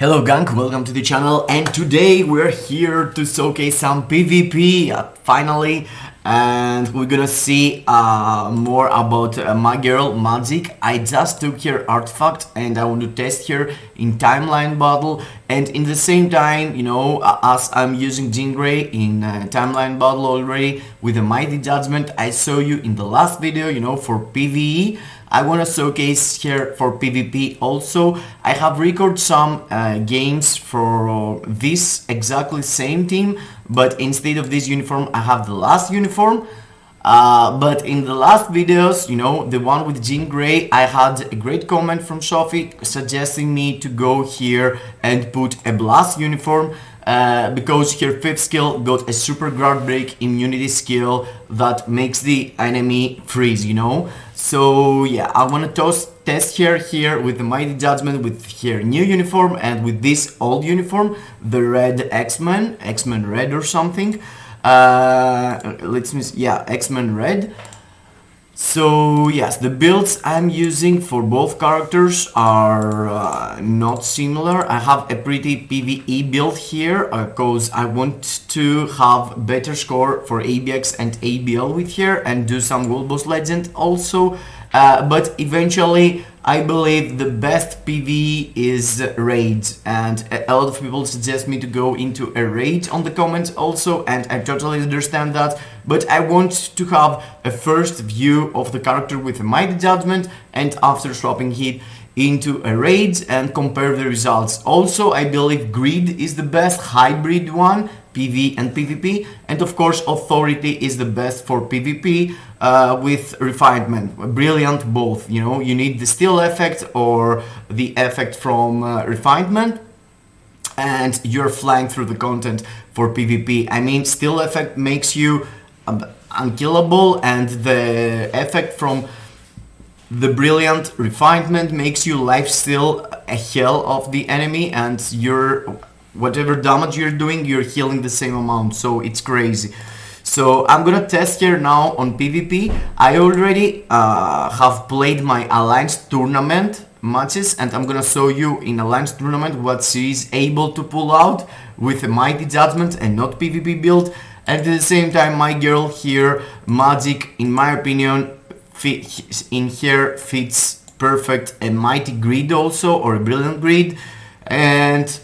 Hello gang, welcome to the channel, and today we're here to showcase some PvP finally, and we're gonna see more about my girl Magik. I just took her artifact and I want to test her in timeline battle, and in the same time, you know, as I'm using Jean in timeline battle already with a mighty judgment I saw you in the last video, you know, for PvE. I want to showcase here for PvP also. I have recorded some games for this exactly same team, but instead of this uniform I have the last uniform. But in the last videos, you know, the one with Jean Grey, I had a great comment from Sophie suggesting me to go here and put a blast uniform. Because her 5th skill got a super guard break immunity skill that makes the enemy freeze, you know. So yeah, I want to test her here with the mighty judgment with her new uniform and with this old uniform, the red X-Men red or something. X-Men red. So yes, the builds I'm using for both characters are not similar. I have a pretty PvE build here because I want to have better score for ABX and ABL with here and do some World Boss Legend also. But eventually I believe the best PvE is raid, and a lot of people suggest me to go into a raid on the comments also, and I totally understand that, but I want to have a first view of the character with a mighty judgment and after swapping it into a raid and compare the results. Also, I believe greed is the best hybrid one, PV and PvP, and of course authority is the best for PvP with refinement. Brilliant both, you know, you need the steal effect or the effect from refinement, and you're flying through the content for PvP. I mean, steal effect makes you unkillable, and the effect from the brilliant refinement makes you lifesteal a hell of the enemy, and whatever damage you're doing, you're healing the same amount, so it's crazy. So I'm gonna test here now on PvP. I already have played my Alliance tournament matches, and I'm gonna show you in Alliance tournament what she's able to pull out with a mighty judgment and not PvP build. And at the same time, my girl here, Magik, in my opinion, in here fits perfect a mighty greed also, or a brilliant greed, and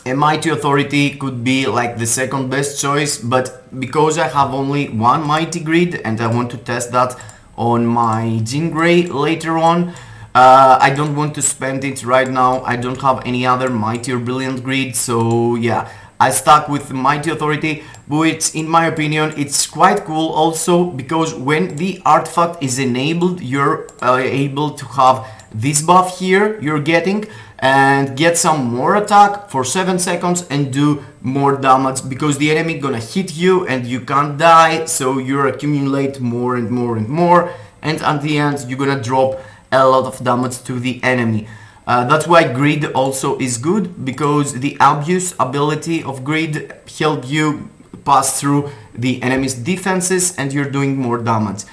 a mighty authority could be like the second best choice, but because I have only one mighty greed and I want to test that on my Jean Grey later on, I don't want to spend it right now. I don't have any other mighty or brilliant greed, so yeah, I stuck with the mighty authority, which in my opinion it's quite cool also, because when the artifact is enabled, you're able to have this buff here you're getting and get some more attack for 7 seconds and do more damage, because the enemy gonna hit you and you can't die, so you accumulate more and more and more, and at the end you're gonna drop a lot of damage to the enemy. That's why greed also is good, because the abuse ability of greed help you pass through the enemy's defenses and you're doing more damage.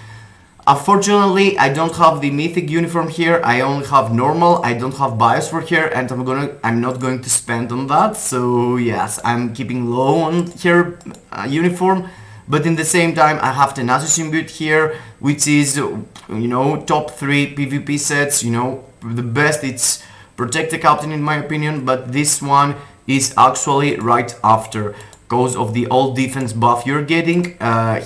Unfortunately, I don't have the mythic uniform here. I only have normal. I don't have bias for her, and I'm not going to spend on that. So yes, I'm keeping low on her uniform. But in the same time, I have the Nazi symbiote here, which is, you know, top 3 PvP sets. You know, the best. It's Protect the Captain in my opinion, but this one is actually right after, because of the old defense buff you're getting.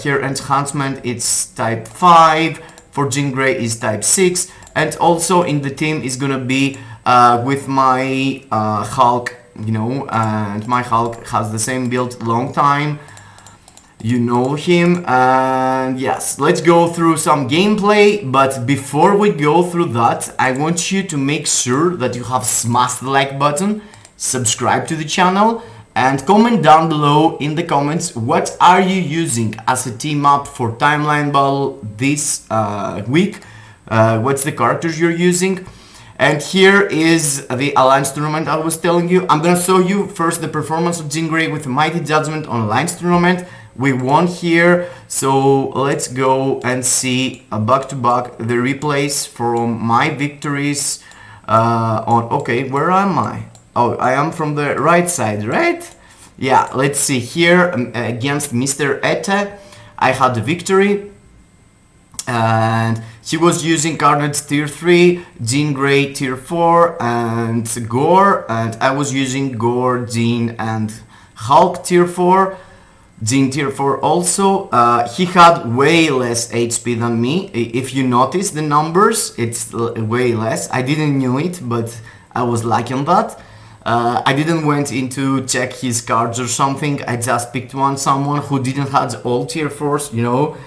Here enhancement it's type 5, for Jean Grey is type 6, and also in the team is gonna be with my Hulk, you know, and my Hulk has the same build long time, you know him. And yes, let's go through some gameplay, but before we go through that, I want you to make sure that you have smashed the like button, subscribe to the channel, and comment down below in the comments what are you using as a team up for timeline battle this week. What's the characters you're using? And here is the Alliance tournament I was telling you. I'm gonna show you first the performance of Jean Grey with a mighty judgment on Alliance tournament. We won here, so let's go and see back to back the replays from my victories on, okay, where am I? Oh, I am from the right side, right? Yeah, let's see here, against Mr. Ete, I had the victory, and he was using cards tier 3, Jean Grey tier 4, and Gore, and I was using Gore, Jean, and Hulk tier 4, Jean tier 4 also. He had way less HP than me. If you notice the numbers, it's way less. I didn't knew it, but I was lucky on that. I didn't went into check his cards or something. I just picked someone who didn't have all tier 4s, you know,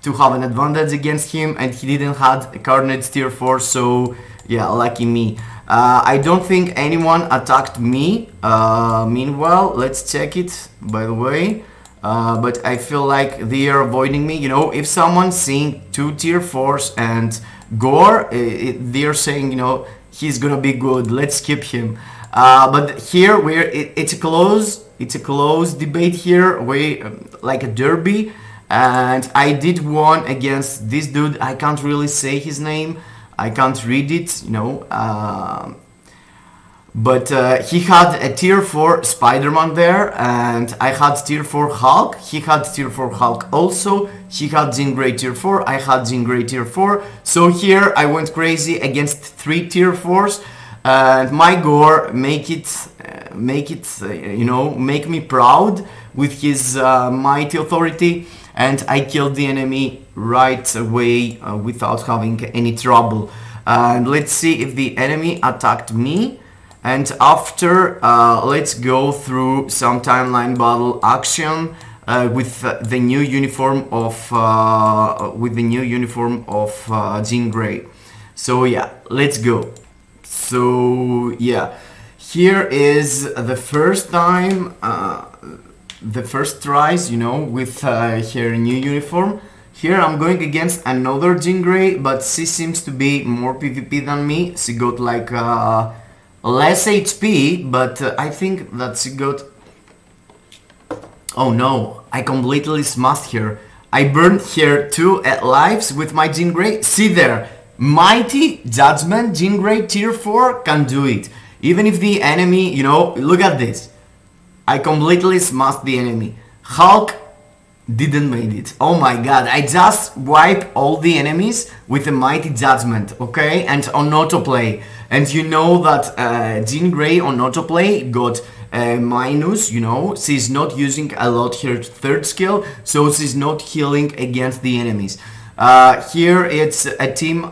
to have an advantage against him, and he didn't have a card tier 4, so yeah, lucky me. I don't think anyone attacked me. Meanwhile, let's check it, by the way. But I feel like they are avoiding me. You know, if someone's seeing 2 tier 4s and Gore, they're saying, you know, he's gonna be good, let's skip him. But here it's a close debate here, like a derby, and I did one against this dude. I can't really say his name, I can't read it, you know. But he had a tier 4 Spider-Man there, and I had tier 4 Hulk. He had tier 4 Hulk also. He had Jean Grey tier 4, I had Jean Grey tier 4. So here I went crazy against 3 tier 4s, and my Gore make me proud with his mighty authority, and I killed the enemy right away without having any trouble. And let's see if the enemy attacked me. And after, let's go through some timeline battle action with the new uniform of Jean Grey. So yeah, let's go. So yeah, here is the first time, the first tries, you know, with her new uniform. Here I'm going against another Jean Grey, but she seems to be more PvP than me. She got like less HP, but I think that she got... Oh no, I completely smashed her. I burned her 2 lives with my Jean Grey. See there, mighty judgment, Jean Grey tier 4 can do it. Even if the enemy, you know, look at this. I completely smashed the enemy. Hulk didn't made it. Oh my god, I just wiped all the enemies with a mighty judgment, okay? And on autoplay. And you know that Jean Grey on autoplay got minus, you know, she's not using a lot her third skill, so she's not healing against the enemies. Here it's a team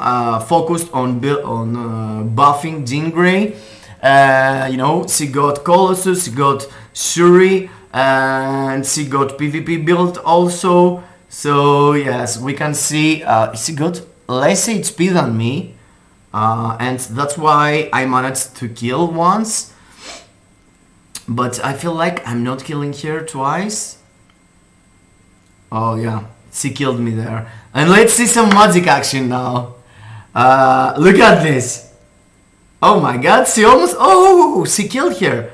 focused on buffing Jean Grey. You know, she got Colossus, she got Shuri, and she got PvP build also. So yes, we can see she got less HP than me. And that's why I managed to kill once. But I feel like I'm not killing her twice. Oh yeah, she killed me there. And let's see some magic action now. Look at this. Oh my god, she almost... Oh, she killed her.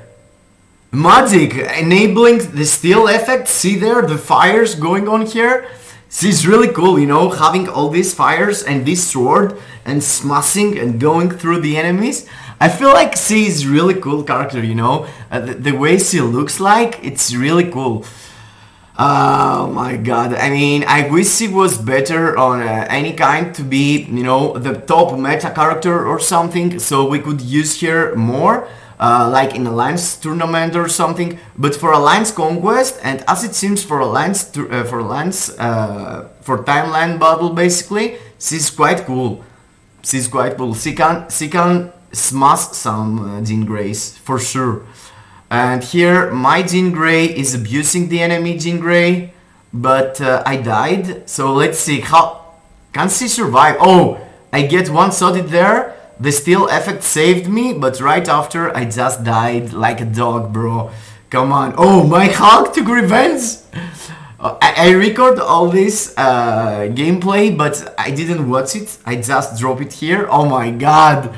Magic, enabling the steel effect. See there, the fires going on here. She's really cool, you know, having all these fires and this sword and smashing and going through the enemies. I feel like she's really cool character, you know. The way she looks like, it's really cool. Oh my god, I mean, I wish she was better on any kind to be, you know, the top meta character or something, so we could use her more. Like in Alliance tournament or something, but for Alliance Conquest, and as it seems for Alliance for timeline battle, basically, she's quite cool. She's quite cool. She can smash some Jean Greys for sure. And here my Jean Grey is abusing the enemy Jean Grey, but I died. So let's see how can she survive. Oh, I get one shot there. The steel effect saved me, but right after I just died like a dog, bro. Come on. Oh, my Hulk took revenge! I record all this gameplay, but I didn't watch it. I just drop it here. Oh my god.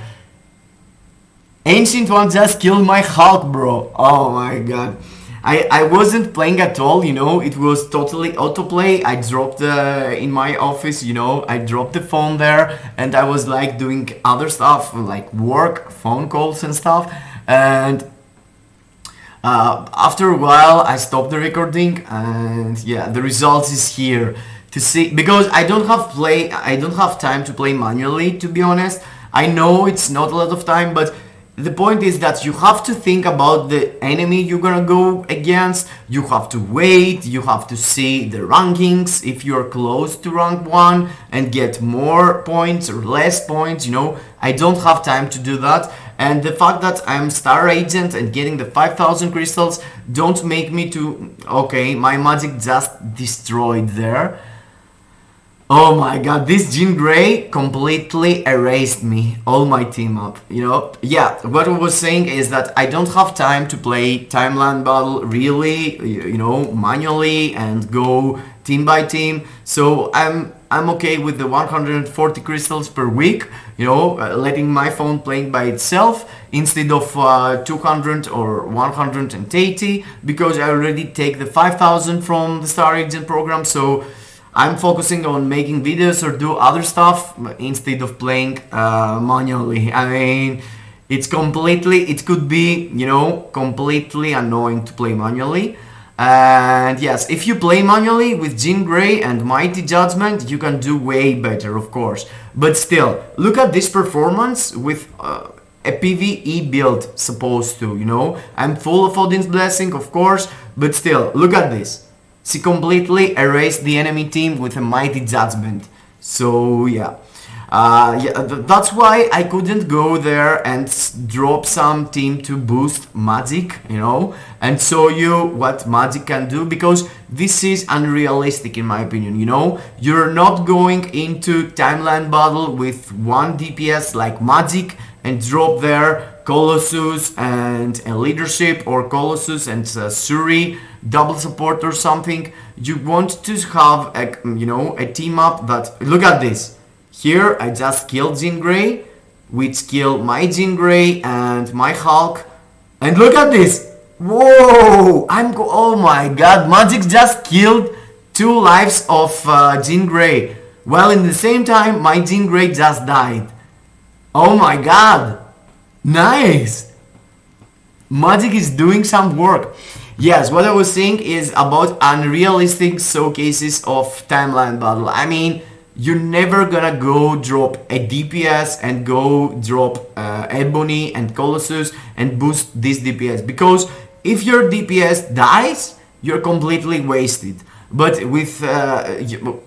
Ancient One just killed my Hulk, bro. Oh my god. I wasn't playing at all, you know, it was totally autoplay. I dropped in my office, you know, I dropped the phone there, and I was like doing other stuff, like work, phone calls and stuff, and After a while, I stopped the recording, and yeah, the results is here to see, because I don't have time to play manually, to be honest. I know it's not a lot of time, but the point is that you have to think about the enemy you're gonna go against. You have to wait, you have to see the rankings if you're close to rank 1 and get more points or less points, you know. I don't have time to do that. And the fact that I'm star agent and getting the 5,000 crystals don't make me to... Okay, my magic just destroyed there. Oh my god, this Jean Grey completely erased me, all my team up, you know. Yeah, what I was saying is that I don't have time to play timeline battle really, you know, manually and go team by team. So I'm okay with the 140 crystals per week, you know, letting my phone playing by itself instead of 200 or 180, because I already take the 5,000 from the Star Agent program. So I'm focusing on making videos or do other stuff instead of playing manually. I mean, it could be, you know, completely annoying to play manually. And yes, if you play manually with Jean Grey and Mighty Judgment, you can do way better, of course. But still, look at this performance with a PvE build supposed to, you know. I'm full of Odin's Blessing, of course, but still, look at this. She completely erased the enemy team with a Mighty Judgment. So yeah, that's why I couldn't go there and drop some team to boost Magic, you know, and show you what Magic can do, because this is unrealistic in my opinion, you know. You're not going into timeline battle with 1 DPS like Magic and drop there Colossus and a leadership, or Colossus and Suri double support or something. You want to have a, you know, a team up that, look at this. Here I just killed Jean Grey, which killed my Jean Grey and my Hulk, and look at this. Whoa! Oh my god, Magic just killed 2 lives of Jean Grey, while in the same time my Jean Grey just died. Oh my god! Nice! Magic is doing some work. Yes, what I was saying is about unrealistic showcases of timeline battle. I mean, you're never gonna go drop a DPS and go drop Ebony and Colossus and boost this DPS, because if your DPS dies, you're completely wasted. But with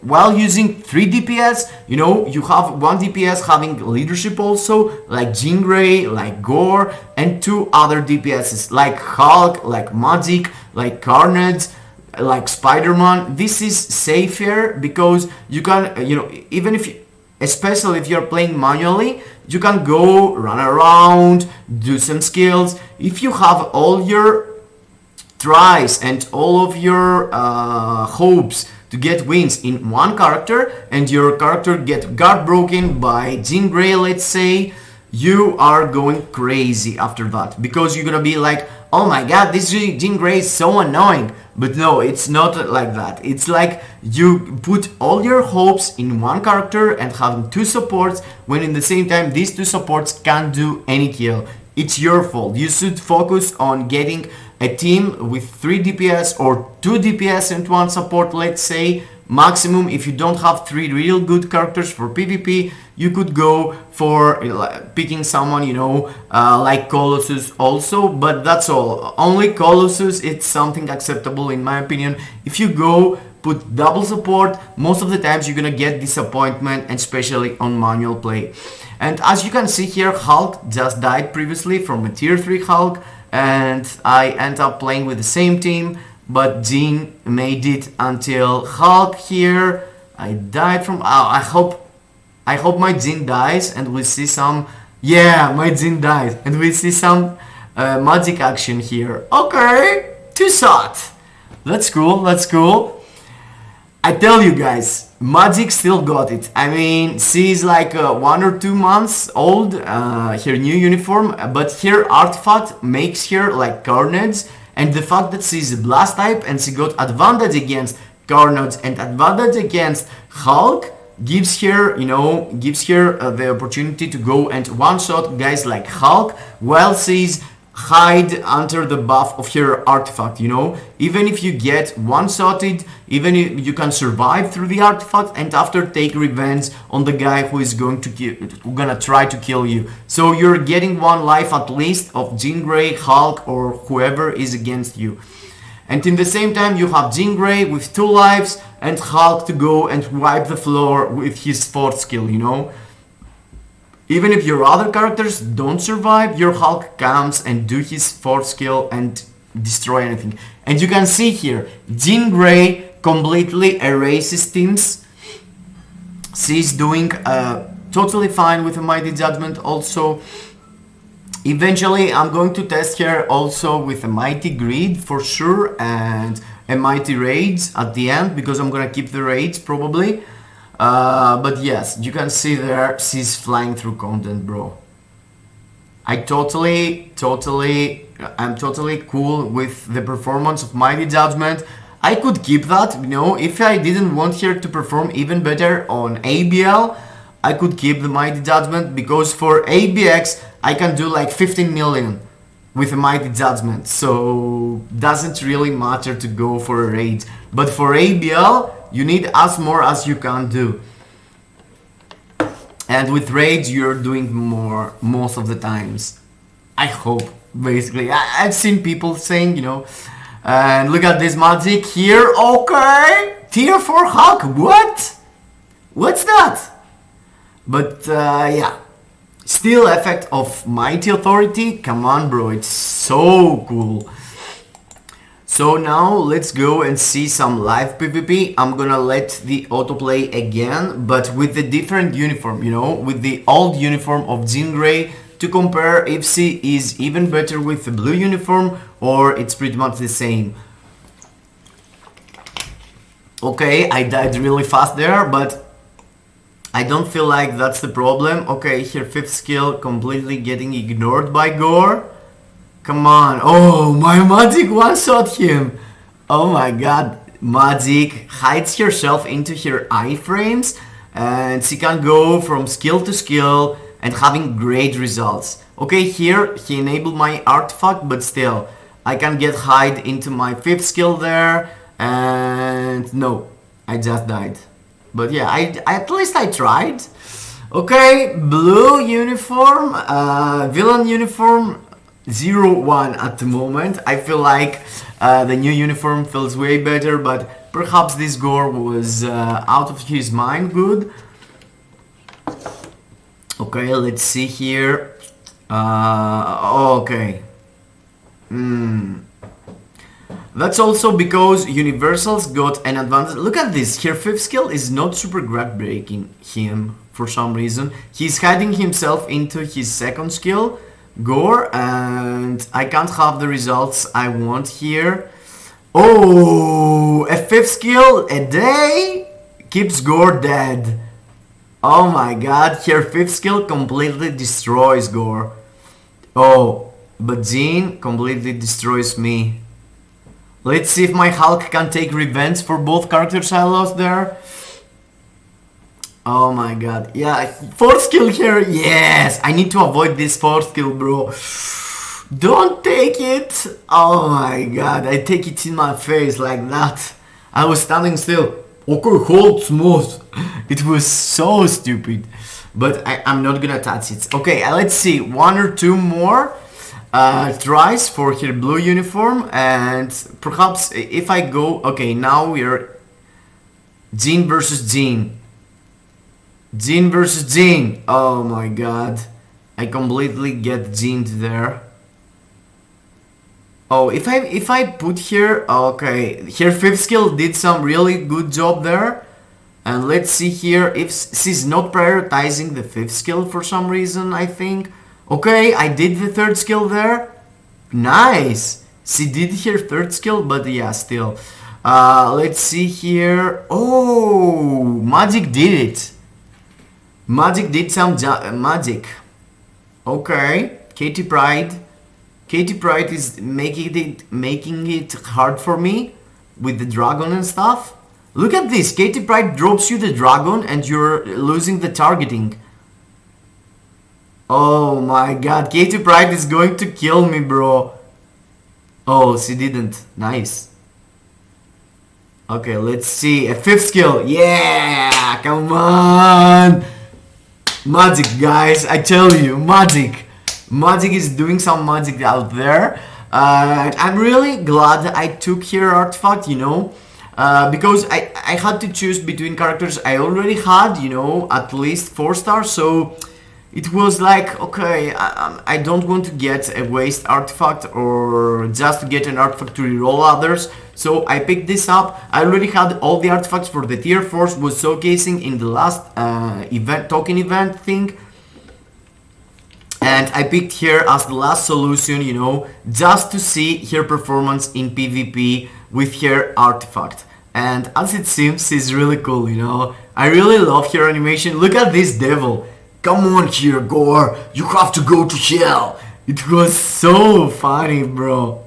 while using 3 DPS, you know, you have 1 DPS having leadership also, like Jean Grey, like Gore, and 2 other DPSs like Hulk, like Magic, like Carnage, like Spider-Man. This is safer because you can, you know, even if you, especially if you're playing manually, you can go run around, do some skills. If you have all your tries and all of your hopes to get wins in one character, and your character get guard broken by Jean Grey, let's say, you are going crazy after that, because you're gonna be like, oh my god, this Jean Grey is so annoying. But no, it's not like that. It's like you put all your hopes in one character and having 2 supports, when in the same time these 2 supports can't do any kill. It's your fault. You should focus on getting a team with 3 DPS or 2 DPS and 1 support, let's say. Maximum, if you don't have 3 real good characters for PvP, you could go for picking someone, you know, like Colossus also, but that's all. Only Colossus, it's something acceptable in my opinion. If you go put double support, most of the times you're gonna get disappointment, and especially on manual play. And as you can see here, Hulk just died previously from a tier 3 Hulk, and I end up playing with the same team, but Jean made it until Hulk here. I died from... I hope my Jean dies and we see some... Yeah, my Jean dies and we see some magic action here. Okay, 2 shots. That's cool, that's cool. I tell you guys, Magic still got it. I mean, she's like 1 or 2 months old, her new uniform, but her artifact makes her like Carnage, and the fact that she's a blast type and she got advantage against Carnage and advantage against Hulk gives her, you know, the opportunity to go and one-shot guys like Hulk, while she's hide under the buff of your artifact, you know. Even if you get one-shotted, even if you can survive through the artifact and after take revenge on the guy who is gonna try to kill you. So you're getting one life at least of Jean Grey, Hulk, or whoever is against you. And in the same time you have Jean Grey with 2 lives and Hulk to go and wipe the floor with his 4th skill, you know. Even if your other characters don't survive, your Hulk comes and do his 4th skill and destroy anything. And you can see here, Jean Grey completely erases teams. She's doing totally fine with a Mighty Judgment also. Eventually I'm going to test her also with a Mighty Greed for sure and a Mighty Rage at the end, because I'm gonna keep the Rage probably. But yes, you can see there she's flying through content, bro. I'm totally cool with the performance of Mighty Judgment. I could keep that, you know, if I didn't want her to perform even better on ABL, I could keep the Mighty Judgment, because for ABX I can do like 15 million with a Mighty Judgment, so doesn't really matter to go for a Rage. But for ABL you need as more as you can do, and with Rage you're doing more most of the times, I hope. Basically I've seen people saying, you know, and look at this magic here. Okay, tier 4 Hulk, what's that? But yeah, still effect of Mighty Authority, come on bro, it's so cool. So now let's go and see some live PvP. I'm gonna let the autoplay again, but with the different uniform, you know, with the old uniform of Jean Grey, to compare if she is even better with the blue uniform or it's pretty much the same. Okay, I died really fast there, but I don't feel like that's the problem. Okay, her 5th skill completely getting ignored by Gore. Come on. Oh, my Magik one-shot him. Oh my god. Magik hides herself into her iframes and she can go from skill to skill and having great results. Okay, here he enabled my artifact, but still I can get hide into my 5th skill there, and no, I just died. But yeah, at least I tried. Okay, blue uniform, villain uniform, 0-1 at the moment. I feel like the new uniform feels way better, but perhaps this Gore was out of his mind good. Okay, let's see here. Okay. That's also because Universals got an advantage. Look at this, her 5th skill is not super groundbreaking him for some reason. He's hiding himself into his 2nd skill, Gore, and I can't have the results I want here. Oh, a 5th skill a day keeps Gore dead. Oh my god, her 5th skill completely destroys Gore. Oh, but Jean completely destroys me. Let's see if my Hulk can take revenge for both characters I lost there. Oh my god, yeah, 4th skill here, yes! I need to avoid this 4th skill, bro. Don't take it! Oh my god, I take it in my face like that. I was standing still. Okay, hold smooth. It was so stupid. But I'm not gonna touch it. Okay, let's see, 1 or 2 more tries for her blue uniform, and perhaps if I go... Okay, now we're Jean versus Jean. Jean versus Jean. Oh my god, I completely get Jean there. Oh, if I put here... Okay, her 5th skill did some really good job there. And let's see here if she's not prioritizing the 5th skill for some reason, I think. Okay, I did the 3rd skill there. Nice! She did her 3rd skill, but yeah, still. Let's see here. Oh, Magik did it. Magik did some magic. Okay, Katie Pride. Katie Pride is making it hard for me with the dragon and stuff. Look at this, Katie Pride drops you the dragon and you're losing the targeting. Oh my god, Katie Pride is going to kill me, bro. Oh, she didn't. Nice. Okay, let's see. A fifth skill. Yeah, come on. Magic, guys. I tell you, magic. Magic is doing some magic out there. I'm really glad that I took here artifact, because I had to choose between characters I already had, at least 4 stars. So it was like, okay, I don't want to get a waste artifact or just to get an artifact to reroll others. So I picked this up. I already had all the artifacts for the tier 4s was showcasing in the last token event thing. And I picked here as the last solution, just to see her performance in PvP with her artifact. And as it seems, she's really cool, I really love her animation. Look at this devil. Come on here, Gore. You have to go to hell. It was so funny, bro.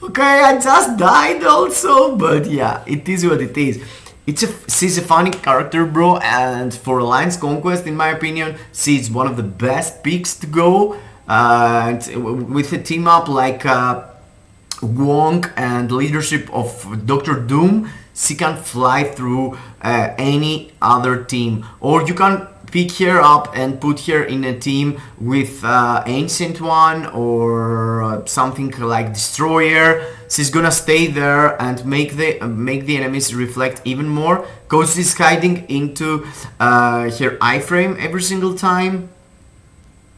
Okay, I just died also, but yeah, it is what it is. She's a funny character, bro, and for Alliance Conquest, in my opinion, she's one of the best picks to go. And with a team up like Wong and leadership of Dr. Doom, she can fly through any other team. Or you can pick her up and put her in a team with Ancient One or something like Destroyer. She's gonna stay there and make the enemies reflect even more, cause she's hiding into her iframe every single time.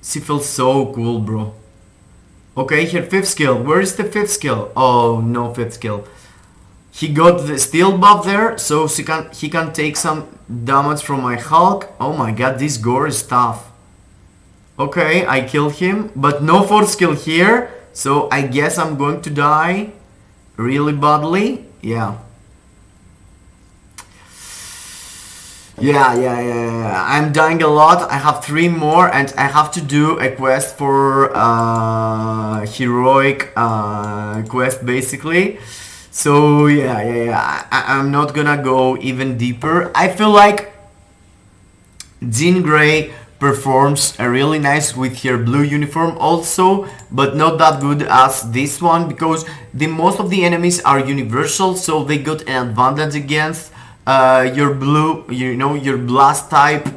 She feels so cool, bro. Okay, her 5th skill. Where is the 5th skill? Oh, no 5th skill. He got the steel buff there, so he can take some damage from my Hulk. Oh my god, this Gore is tough. Okay, I killed him, but no 4th skill here, so I guess I'm going to die really badly. Yeah. Yeah. I'm dying a lot. I have 3 more, and I have to do a quest for heroic quest basically. So yeah, I'm not gonna go even deeper. I feel like Jean Grey performs really nice with her blue uniform also, but not that good as this one, because most of the enemies are universal, so they got an advantage against your blue, your blast type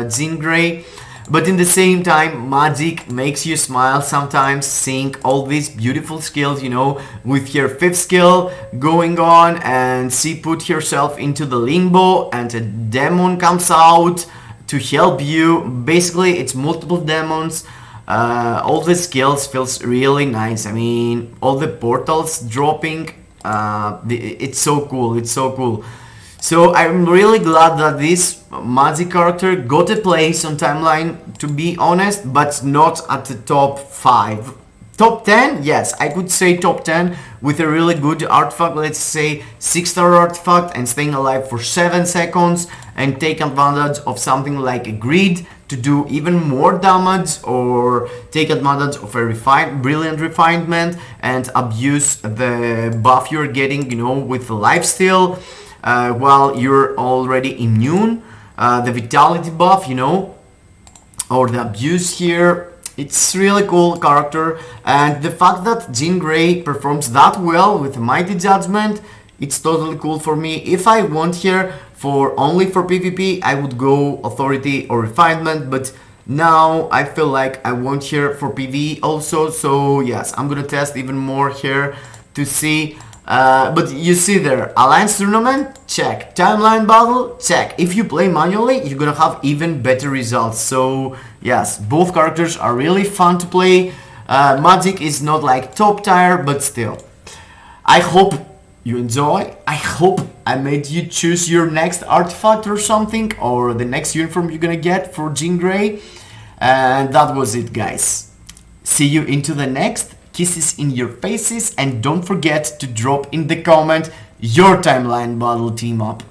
Jean Grey. But in the same time, Magic makes you smile sometimes, seeing all these beautiful skills, with her 5th skill going on, and she put herself into the limbo, and a demon comes out to help you. Basically, it's multiple demons. All the skills feels really nice. I mean, all the portals dropping, it's so cool, it's so cool. So I'm really glad that this Magic character got a place on timeline, to be honest, but not at the top 5. Top 10? Yes, I could say top 10 with a really good artifact, let's say 6-star artifact, and staying alive for 7 seconds and take advantage of something like a grid to do even more damage, or take advantage of a brilliant refinement and abuse the buff you're getting, with the lifesteal. While you're already immune, the vitality buff, or the abuse here. It's really cool character, and the fact that Jean Grey performs that well with Mighty Judgment, it's totally cool for me. If I want here only for PvP, I would go Authority or Refinement, but now I feel like I want here for PvE also, so yes, I'm gonna test even more here to see. But you see there, Alliance Tournament, check. Timeline Battle, check. If you play manually, you're gonna have even better results. So yes, both characters are really fun to play. Magic is not like top tier, but still. I hope you enjoy. I hope I made you choose your next artifact or something, or the next uniform you're gonna get for Jean Grey. And that was it, guys. See you into the next. Kisses in your faces, and don't forget to drop in the comment your timeline battle team up.